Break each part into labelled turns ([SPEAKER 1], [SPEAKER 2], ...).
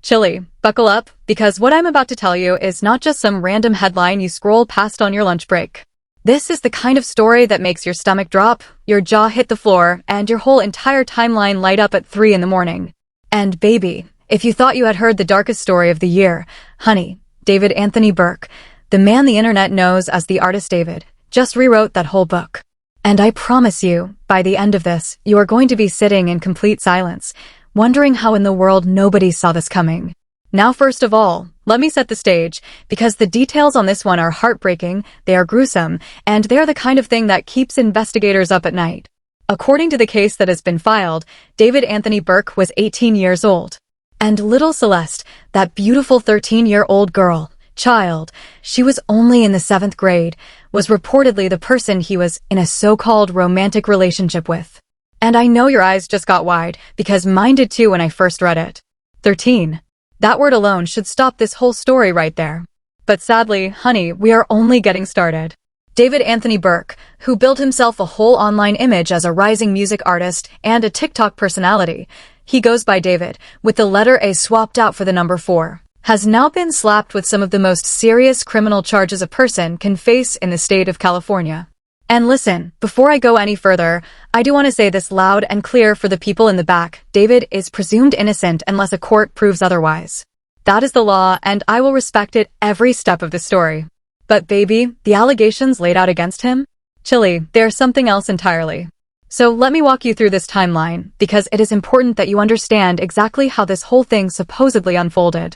[SPEAKER 1] Chile, buckle up, because what I'm about to tell you is not just some random headline you scroll past on your lunch break. This is the kind of story that makes your stomach drop, your jaw hit the floor, and your whole entire timeline light up at 3 in the morning. And baby, if you thought you had heard the darkest story of the year, honey, David Anthony Burke, the man the internet knows as the artist David, just rewrote that whole book. And I promise you, by the end of this, you are going to be sitting in complete silence, wondering how in the world nobody saw this coming. Now, first of all, let me set the stage, because the details on this one are heartbreaking, they are gruesome, and they're the kind of thing that keeps investigators up at night. According to the case that has been filed, David Anthony Burke was 18 years old. And little Celeste, that beautiful 13-year-old child, she was only in the 7th grade, was reportedly the person he was in a so-called romantic relationship with. And I know your eyes just got wide, because mine did too when I first read it. 13. That word alone should stop this whole story right there. But sadly, honey, we are only getting started. David Anthony Burke, who built himself a whole online image as a rising music artist and a TikTok personality, he goes by David, with the letter A swapped out for the number 4, has now been slapped with some of the most serious criminal charges a person can face in the state of California. And listen, before I go any further, I do want to say this loud and clear for the people in the back: David is presumed innocent unless a court proves otherwise. That is the law, and I will respect it every step of the story. But baby, the allegations laid out against him? Chile, they're something else entirely. So let me walk you through this timeline, because it is important that you understand exactly how this whole thing supposedly unfolded.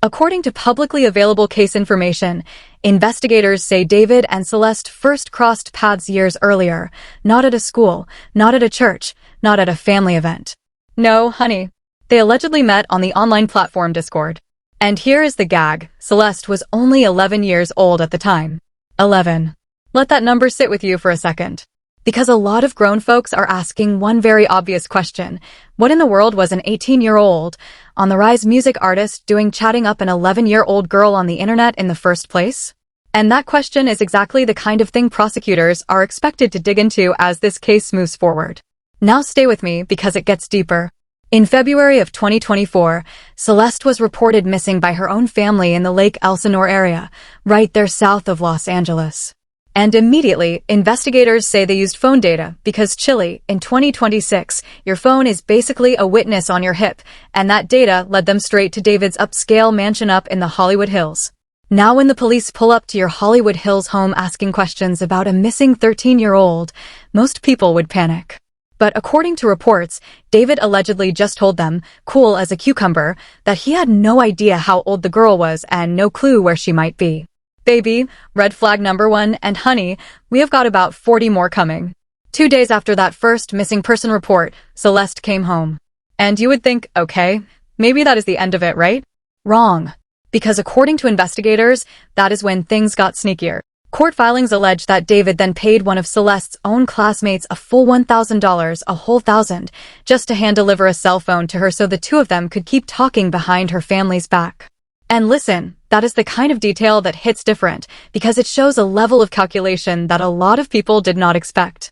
[SPEAKER 1] According to publicly available case information, investigators say David and Celeste first crossed paths years earlier, not at a school, not at a church, not at a family event. No, honey. They allegedly met on the online platform Discord. And here is the gag: Celeste was only 11 years old at the time. 11. Let that number sit with you for a second. Because a lot of grown folks are asking one very obvious question: what in the world was an 18-year-old, on-the-rise music artist doing chatting up an 11-year-old girl on the internet in the first place? And that question is exactly the kind of thing prosecutors are expected to dig into as this case moves forward. Now stay with me, because it gets deeper. In February of 2024, Celeste was reported missing by her own family in the Lake Elsinore area, right there south of Los Angeles. And immediately, investigators say they used phone data, because Chile, in 2026, your phone is basically a witness on your hip, and that data led them straight to David's upscale mansion up in the Hollywood Hills. Now when the police pull up to your Hollywood Hills home asking questions about a missing 13-year-old, most people would panic. But according to reports, David allegedly just told them, cool as a cucumber, that he had no idea how old the girl was and no clue where she might be. Baby, red flag number 1, and honey, we have got about 40 more coming. 2 days after that first missing person report, Celeste came home. And you would think, okay, maybe that is the end of it, right? Wrong. Because according to investigators, that is when things got sneakier. Court filings allege that David then paid one of Celeste's own classmates a full $1,000, a whole thousand, just to hand-deliver a cell phone to her so the two of them could keep talking behind her family's back. And listen, that is the kind of detail that hits different, because it shows a level of calculation that a lot of people did not expect.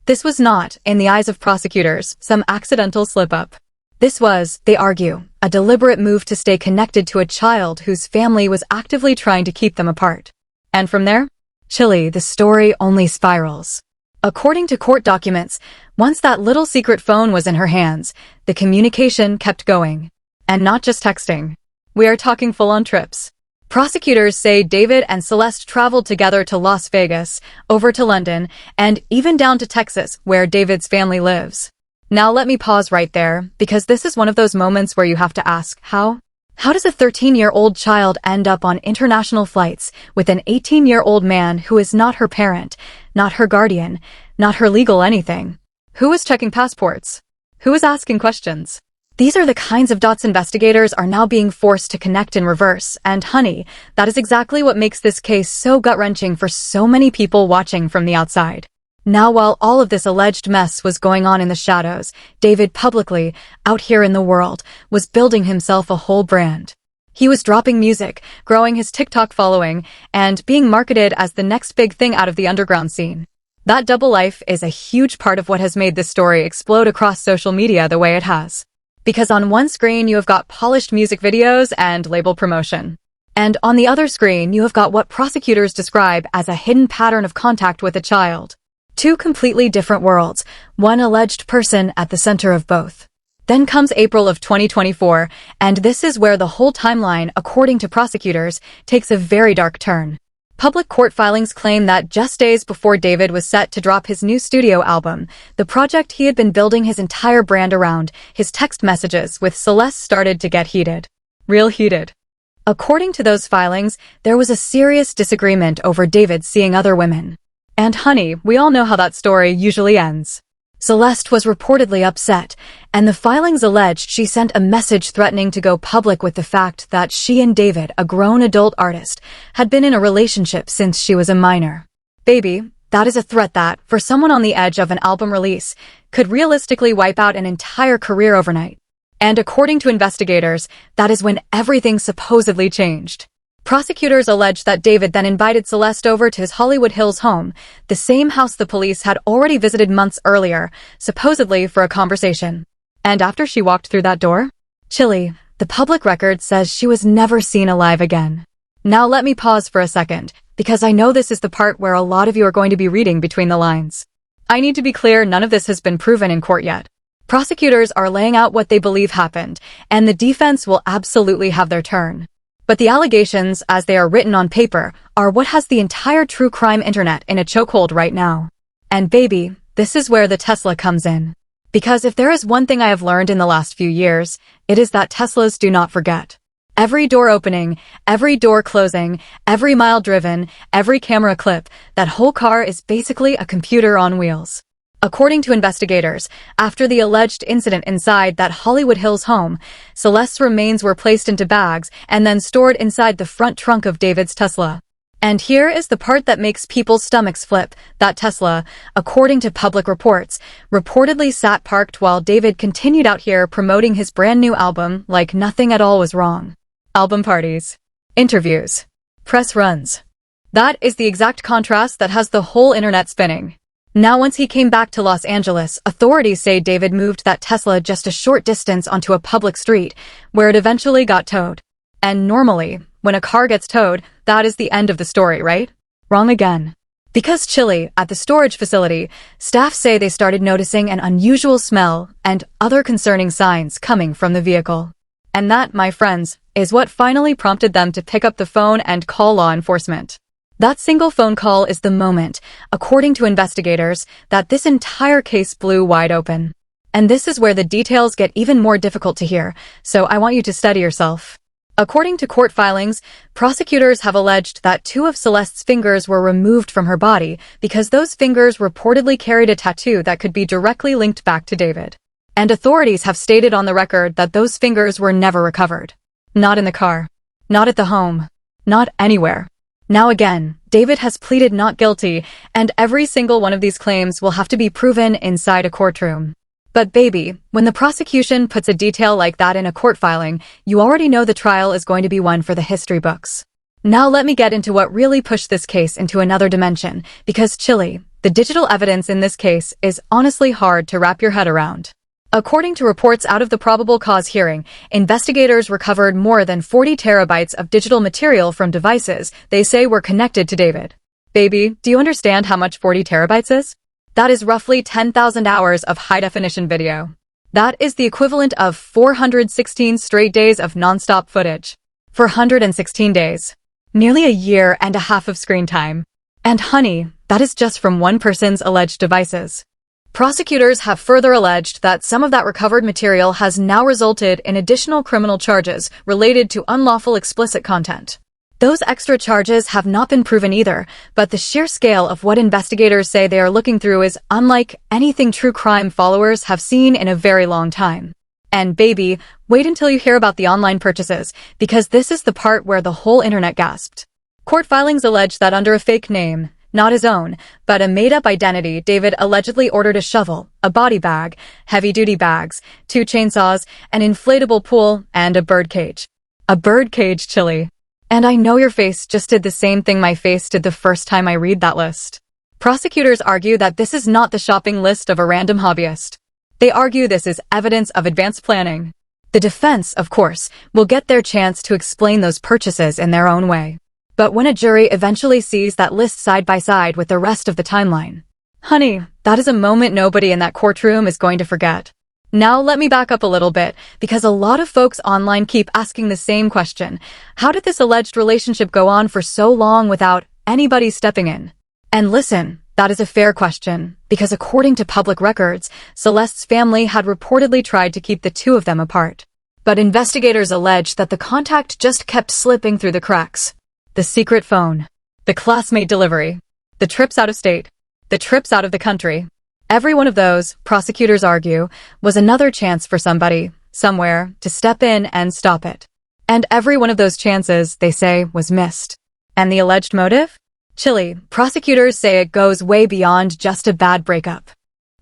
[SPEAKER 1] This was not, in the eyes of prosecutors, some accidental slip-up. This was, they argue, a deliberate move to stay connected to a child whose family was actively trying to keep them apart. And from there, Chile, the story only spirals. According to court documents, once that little secret phone was in her hands, the communication kept going. And not just texting. We are talking full-on trips. Prosecutors say David and Celeste traveled together to Las Vegas, over to London, and even down to Texas, where David's family lives. Now let me pause right there, because this is one of those moments where you have to ask, how? How does a 13-year-old child end up on international flights with an 18-year-old man who is not her parent, not her guardian, not her legal anything? Who is checking passports? Who is asking questions? These are the kinds of dots investigators are now being forced to connect in reverse, and honey, that is exactly what makes this case so gut-wrenching for so many people watching from the outside. Now while all of this alleged mess was going on in the shadows, David publicly, out here in the world, was building himself a whole brand. He was dropping music, growing his TikTok following, and being marketed as the next big thing out of the underground scene. That double life is a huge part of what has made this story explode across social media the way it has. Because on one screen you have got polished music videos and label promotion. And on the other screen you have got what prosecutors describe as a hidden pattern of contact with a child. Two completely different worlds, one alleged person at the center of both. Then comes April of 2024, and this is where the whole timeline, according to prosecutors, takes a very dark turn. Public court filings claim that just days before David was set to drop his new studio album, the project he had been building his entire brand around, his text messages with Celeste started to get heated. Real heated. According to those filings, there was a serious disagreement over David seeing other women. And honey, we all know how that story usually ends. Celeste was reportedly upset, and the filings alleged she sent a message threatening to go public with the fact that she and David, a grown adult artist, had been in a relationship since she was a minor. Baby, that is a threat that, for someone on the edge of an album release, could realistically wipe out an entire career overnight. And according to investigators, that is when everything supposedly changed. Prosecutors allege that David then invited Celeste over to his Hollywood Hills home, the same house the police had already visited months earlier, supposedly for a conversation. And after she walked through that door? Chile, the public record says she was never seen alive again. Now let me pause for a second, because I know this is the part where a lot of you are going to be reading between the lines. I need to be clear, none of this has been proven in court yet. Prosecutors are laying out what they believe happened, and the defense will absolutely have their turn. But the allegations, as they are written on paper, are what has the entire true crime internet in a chokehold right now. And baby, this is where the Tesla comes in. Because if there is one thing I have learned in the last few years, it is that Teslas do not forget. Every door opening, every door closing, every mile driven, every camera clip, that whole car is basically a computer on wheels. According to investigators, after the alleged incident inside that Hollywood Hills home, Celeste's remains were placed into bags and then stored inside the front trunk of David's Tesla. And here is the part that makes people's stomachs flip. That Tesla, according to public reports, reportedly sat parked while David continued out here promoting his brand new album like nothing at all was wrong. Album parties, interviews, press runs. That is the exact contrast that has the whole internet spinning. Now once he came back to Los Angeles, authorities say David moved that Tesla just a short distance onto a public street, where it eventually got towed. And normally, when a car gets towed, that is the end of the story, right? Wrong again. Because Chile, at the storage facility, staff say they started noticing an unusual smell and other concerning signs coming from the vehicle. And that, my friends, is what finally prompted them to pick up the phone and call law enforcement. That single phone call is the moment, according to investigators, that this entire case blew wide open. And this is where the details get even more difficult to hear, so I want you to steady yourself. According to court filings, prosecutors have alleged that 2 of Celeste's fingers were removed from her body because those fingers reportedly carried a tattoo that could be directly linked back to David. And authorities have stated on the record that those fingers were never recovered. Not in the car. Not at the home. Not anywhere. Now again, David has pleaded not guilty, and every single one of these claims will have to be proven inside a courtroom. But baby, when the prosecution puts a detail like that in a court filing, you already know the trial is going to be one for the history books. Now let me get into what really pushed this case into another dimension, because Chile, the digital evidence in this case, is honestly hard to wrap your head around. According to reports out of the probable cause hearing, investigators recovered more than 40 terabytes of digital material from devices they say were connected to David. Baby, do you understand how much 40 terabytes is? That is roughly 10,000 hours of high-definition video. That is the equivalent of 416 straight days of non-stop footage. 416 days. Nearly a year and a half of screen time. And honey, that is just from one person's alleged devices. Prosecutors have further alleged that some of that recovered material has now resulted in additional criminal charges related to unlawful explicit content. Those extra charges have not been proven either, but the sheer scale of what investigators say they are looking through is unlike anything true crime followers have seen in a very long time. And baby, wait until you hear about the online purchases, because this is the part where the whole internet gasped. Court filings allege that under a fake name, not his own, but a made-up identity, David allegedly ordered a shovel, a body bag, heavy-duty bags, 2 chainsaws, an inflatable pool, and a bird cage. A bird cage, Chile. And I know your face just did the same thing my face did the first time I read that list. Prosecutors argue that this is not the shopping list of a random hobbyist. They argue this is evidence of advanced planning. The defense, of course, will get their chance to explain those purchases in their own way. But when a jury eventually sees that list side by side with the rest of the timeline, honey, that is a moment nobody in that courtroom is going to forget. Now let me back up a little bit, because a lot of folks online keep asking the same question. How did this alleged relationship go on for so long without anybody stepping in? And listen, that is a fair question, because according to public records, Celeste's family had reportedly tried to keep the two of them apart. But investigators allege that the contact just kept slipping through the cracks. The secret phone, the classmate delivery, the trips out of state, the trips out of the country. Every one of those, prosecutors argue, was another chance for somebody, somewhere, to step in and stop it. And every one of those chances, they say, was missed. And the alleged motive? Chile. Prosecutors say it goes way beyond just a bad breakup.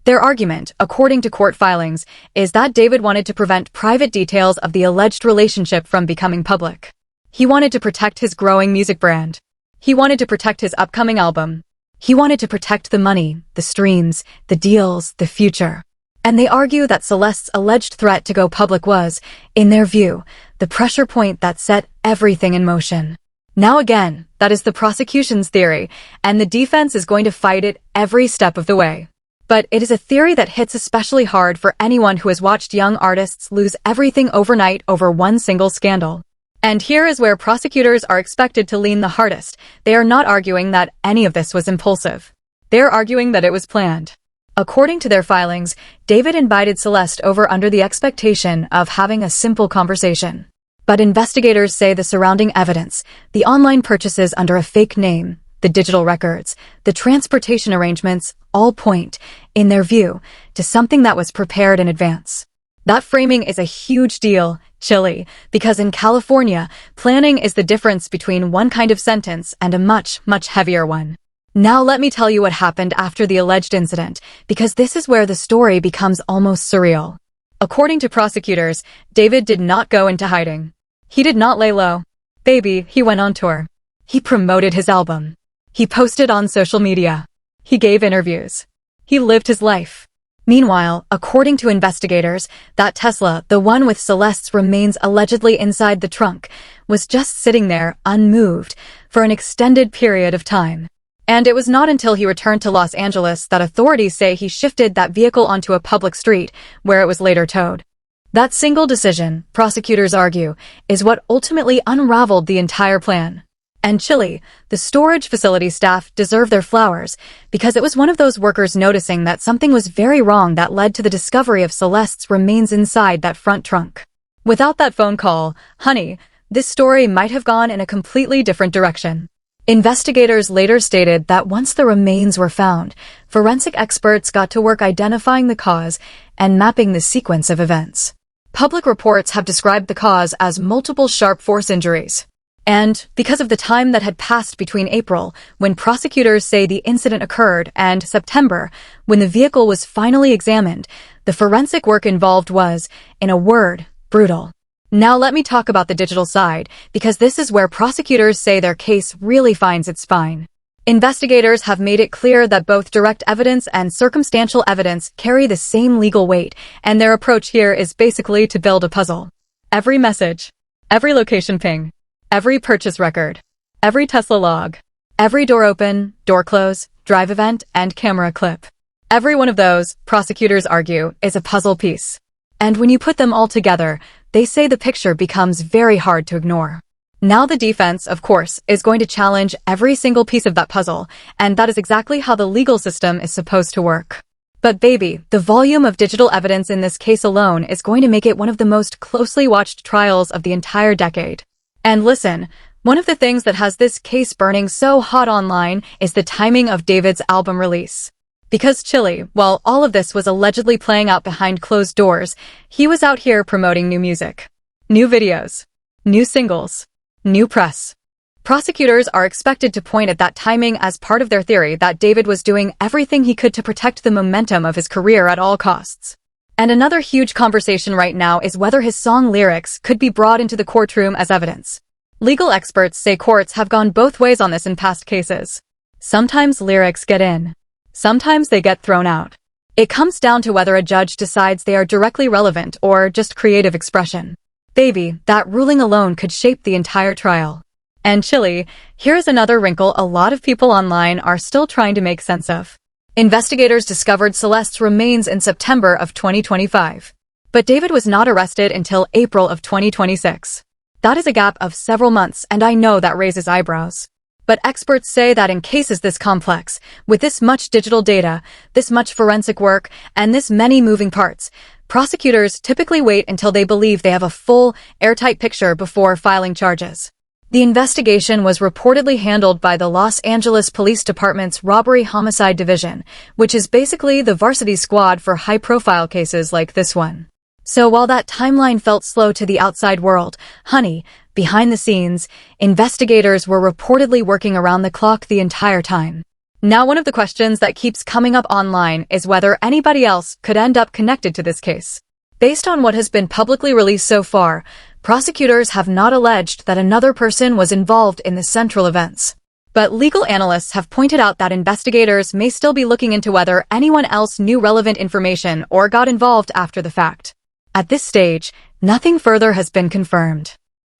[SPEAKER 1] Their argument, according to court filings, is that David wanted to prevent private details of the alleged relationship from becoming public. He wanted to protect his growing music brand. He wanted to protect his upcoming album. He wanted to protect the money, the streams, the deals, the future. And they argue that Celeste's alleged threat to go public was, in their view, the pressure point that set everything in motion. Now again, that is the prosecution's theory, and the defense is going to fight it every step of the way. But it is a theory that hits especially hard for anyone who has watched young artists lose everything overnight over one single scandal. And here is where prosecutors are expected to lean the hardest. They are not arguing that any of this was impulsive. They are arguing that it was planned. According to their filings, David invited Celeste over under the expectation of having a simple conversation. But investigators say the surrounding evidence, the online purchases under a fake name, the digital records, the transportation arrangements, all point, in their view, to something that was prepared in advance. That framing is a huge deal, Chile, because in California, planning is the difference between one kind of sentence and a much, much heavier one. Now let me tell you what happened after the alleged incident, because this is where the story becomes almost surreal. According to prosecutors, David did not go into hiding. He did not lay low. Baby, he went on tour. He promoted his album. He posted on social media. He gave interviews. He lived his life. Meanwhile, according to investigators, that Tesla, the one with Celeste's remains allegedly inside the trunk, was just sitting there, unmoved, for an extended period of time. And it was not until he returned to Los Angeles that authorities say he shifted that vehicle onto a public street, where it was later towed. That single decision, prosecutors argue, is what ultimately unraveled the entire plan. And Chile, the storage facility staff deserve their flowers, because it was one of those workers noticing that something was very wrong that led to the discovery of Celeste's remains inside that front trunk. Without that phone call, honey, this story might have gone in a completely different direction. Investigators later stated that once the remains were found, forensic experts got to work identifying the cause and mapping the sequence of events. Public reports have described the cause as multiple sharp force injuries. And because of the time that had passed between April, when prosecutors say the incident occurred, and September, when the vehicle was finally examined, the forensic work involved was, in a word, brutal. Now let me talk about the digital side, because this is where prosecutors say their case really finds its spine. Investigators have made it clear that both direct evidence and circumstantial evidence carry the same legal weight, and their approach here is basically to build a puzzle. Every message, every location ping, every purchase record, every Tesla log, every door open, door close, drive event, and camera clip. Every one of those, prosecutors argue, is a puzzle piece. And when you put them all together, they say the picture becomes very hard to ignore. Now the defense, of course, is going to challenge every single piece of that puzzle, and that is exactly how the legal system is supposed to work. But baby, the volume of digital evidence in this case alone is going to make it one of the most closely watched trials of the entire decade. And listen, one of the things that has this case burning so hot online is the timing of David's album release. Because Chile, while all of this was allegedly playing out behind closed doors, he was out here promoting new music, new videos, new singles, new press. Prosecutors are expected to point at that timing as part of their theory that David was doing everything he could to protect the momentum of his career at all costs. And another huge conversation right now is whether his song lyrics could be brought into the courtroom as evidence. Legal experts say courts have gone both ways on this in past cases. Sometimes lyrics get in. Sometimes they get thrown out. It comes down to whether a judge decides they are directly relevant or just creative expression. Baby, that ruling alone could shape the entire trial. And Chile, here's another wrinkle a lot of people online are still trying to make sense of. Investigators discovered Celeste's remains in September of 2025. But David was not arrested until April of 2026. That is a gap of several months, and I know that raises eyebrows. But experts say that in cases this complex, with this much digital data, this much forensic work, and this many moving parts, prosecutors typically wait until they believe they have a full, airtight picture before filing charges. The investigation was reportedly handled by the Los Angeles Police Department's Robbery Homicide Division, which is basically the varsity squad for high-profile cases like this one. So while that timeline felt slow to the outside world, honey, behind the scenes, investigators were reportedly working around the clock the entire time. Now, one of the questions that keeps coming up online is whether anybody else could end up connected to this case. Based on what has been publicly released so far, prosecutors have not alleged that another person was involved in the central events. But legal analysts have pointed out that investigators may still be looking into whether anyone else knew relevant information or got involved after the fact. At this stage, nothing further has been confirmed.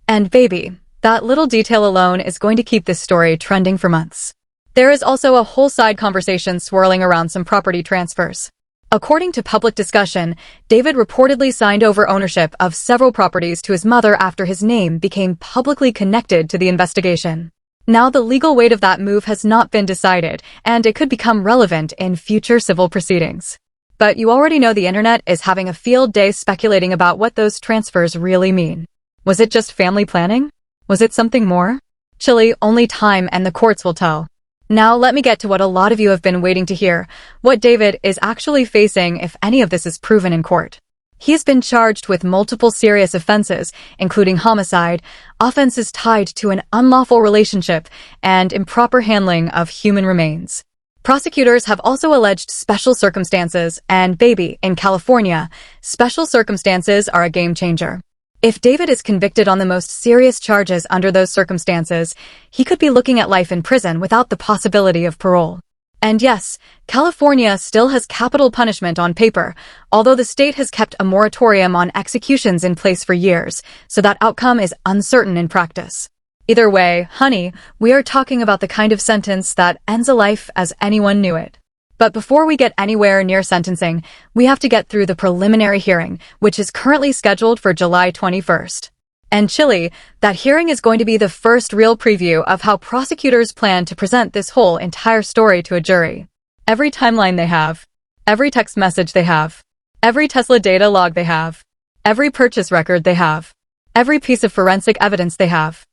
[SPEAKER 1] And baby, that little detail alone is going to keep this story trending for months. There is also a whole side conversation swirling around some property transfers. According to public discussion, David reportedly signed over ownership of several properties to his mother after his name became publicly connected to the investigation. Now the legal weight of that move has not been decided, and it could become relevant in future civil proceedings. But you already know the internet is having a field day speculating about what those transfers really mean. Was it just family planning? Was it something more? Chile, only time and the courts will tell. Now let me get to what a lot of you have been waiting to hear, what David is actually facing if any of this is proven in court. He has been charged with multiple serious offenses, including homicide, offenses tied to an unlawful relationship, and improper handling of human remains. Prosecutors have also alleged special circumstances, and baby, in California, special circumstances are a game changer. If David is convicted on the most serious charges under those circumstances, he could be looking at life in prison without the possibility of parole. And yes, California still has capital punishment on paper, although the state has kept a moratorium on executions in place for years, so that outcome is uncertain in practice. Either way, honey, we are talking about the kind of sentence that ends a life as anyone knew it. But before we get anywhere near sentencing, we have to get through the preliminary hearing, which is currently scheduled for July 21st. And Chile, that hearing is going to be the first real preview of how prosecutors plan to present this whole entire story to a jury. Every timeline they have, every text message they have, every Tesla data log they have, every purchase record they have, every piece of forensic evidence they have.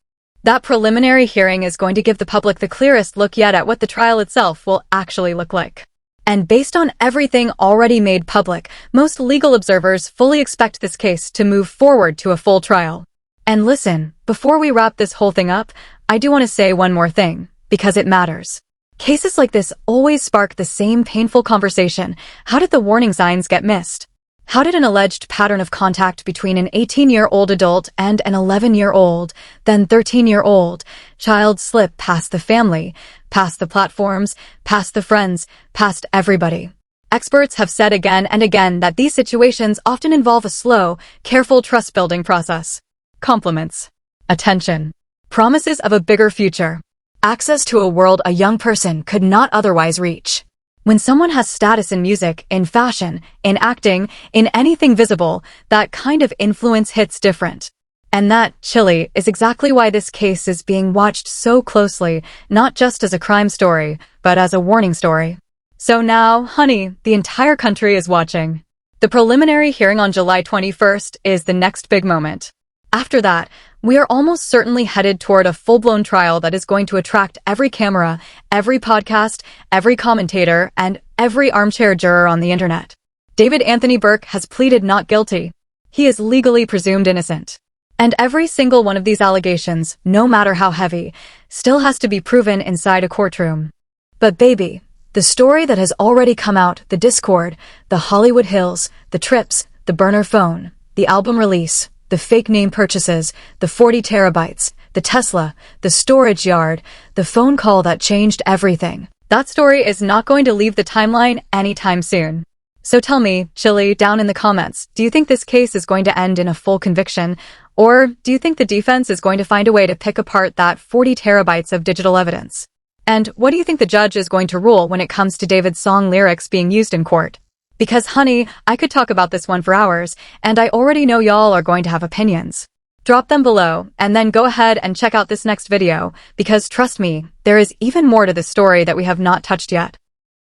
[SPEAKER 1] That preliminary hearing is going to give the public the clearest look yet at what the trial itself will actually look like. And based on everything already made public, most legal observers fully expect this case to move forward to a full trial. And listen, before we wrap this whole thing up, I do want to say one more thing, because it matters. Cases like this always spark the same painful conversation. How did the warning signs get missed? How did an alleged pattern of contact between an 18-year-old adult and an 11-year-old, then 13-year-old, child slip past the family, past the platforms, past the friends, past everybody? Experts have said again and again that these situations often involve a slow, careful trust-building process. Compliments, attention, promises of a bigger future, access to a world a young person could not otherwise reach. When someone has status in music, in fashion, in acting, in anything visible, that kind of influence hits different. And that, Chile, is exactly why this case is being watched so closely, not just as a crime story, but as a warning story. So now, honey, the entire country is watching. The preliminary hearing on July 21st is the next big moment. After that, we are almost certainly headed toward a full-blown trial that is going to attract every camera, every podcast, every commentator, and every armchair juror on the internet. David Anthony Burke has pleaded not guilty. He is legally presumed innocent. And every single one of these allegations, no matter how heavy, still has to be proven inside a courtroom. But baby, the story that has already come out, the Discord, the Hollywood Hills, the trips, the burner phone, the album release, the fake name purchases, the 40 terabytes, the Tesla, the storage yard, the phone call that changed everything. That story is not going to leave the timeline anytime soon. So tell me, Chile, down in the comments, do you think this case is going to end in a full conviction? Or do you think the defense is going to find a way to pick apart that 40 terabytes of digital evidence? And what do you think the judge is going to rule when it comes to David's song lyrics being used in court? Because honey, I could talk about this one for hours, and I already know y'all are going to have opinions. Drop them below, and then go ahead and check out this next video, because trust me, there is even more to this story that we have not touched yet.